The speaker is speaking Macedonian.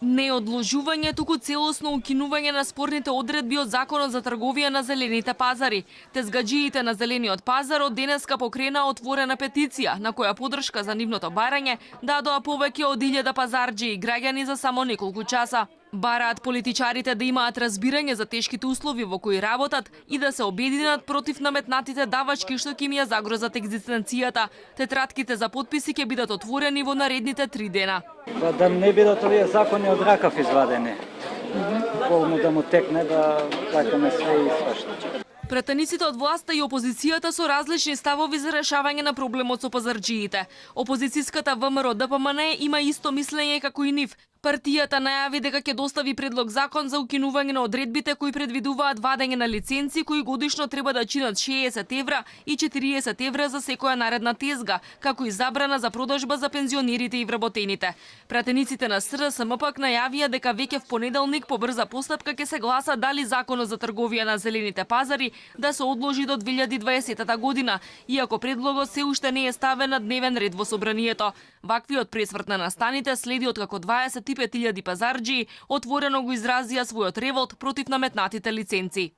Не одложување, туку целосно укинување на спорните одредби од Законот за трговија на зелените пазари. Тезгаџиите на зелениот пазар од денеска покрена отворена петиција, на која подршка за нивното барање дадоа повеќе од 1000 пазарџии граѓани за само неколку часа. Бараат политичарите да имаат разбирање за тешките услови во кои работат и да се обединат против наметнатите давачки што ќе им ја загрозат екзистенцијата. Тетратките за подписи ќе бидат отворени во наредните 3 дена. Да не бидат овие закони од ракав извадени. Полно да му текне да плакаме све и свашта. Претениците од власта и опозицијата со различни ставови за решавање на проблемот со пазарџиите. Опозицијската ВМРО ДПМН има исто мислење како и нив. Партијата најави дека ќе достави предлог закон за укинување на одредбите кои предвидуваат вадење на лиценци кои годишно треба да чинат 60 евра и 40 евра за секоја наредна тезга, како и забрана за продажба за пензионерите и вработените. Пратениците на СРСМ пак најавија дека веќе в понеделник по брза постапка ќе се гласа дали Законот за трговија на зелените пазари да се одложи до 2020 година, иако предлогот се уште не е ставен на дневен ред во собранието. Ваквиот пресврт на настаните следи откако 25.000 пазарџии отворено го изразија својот револт против наметнатите лиценци.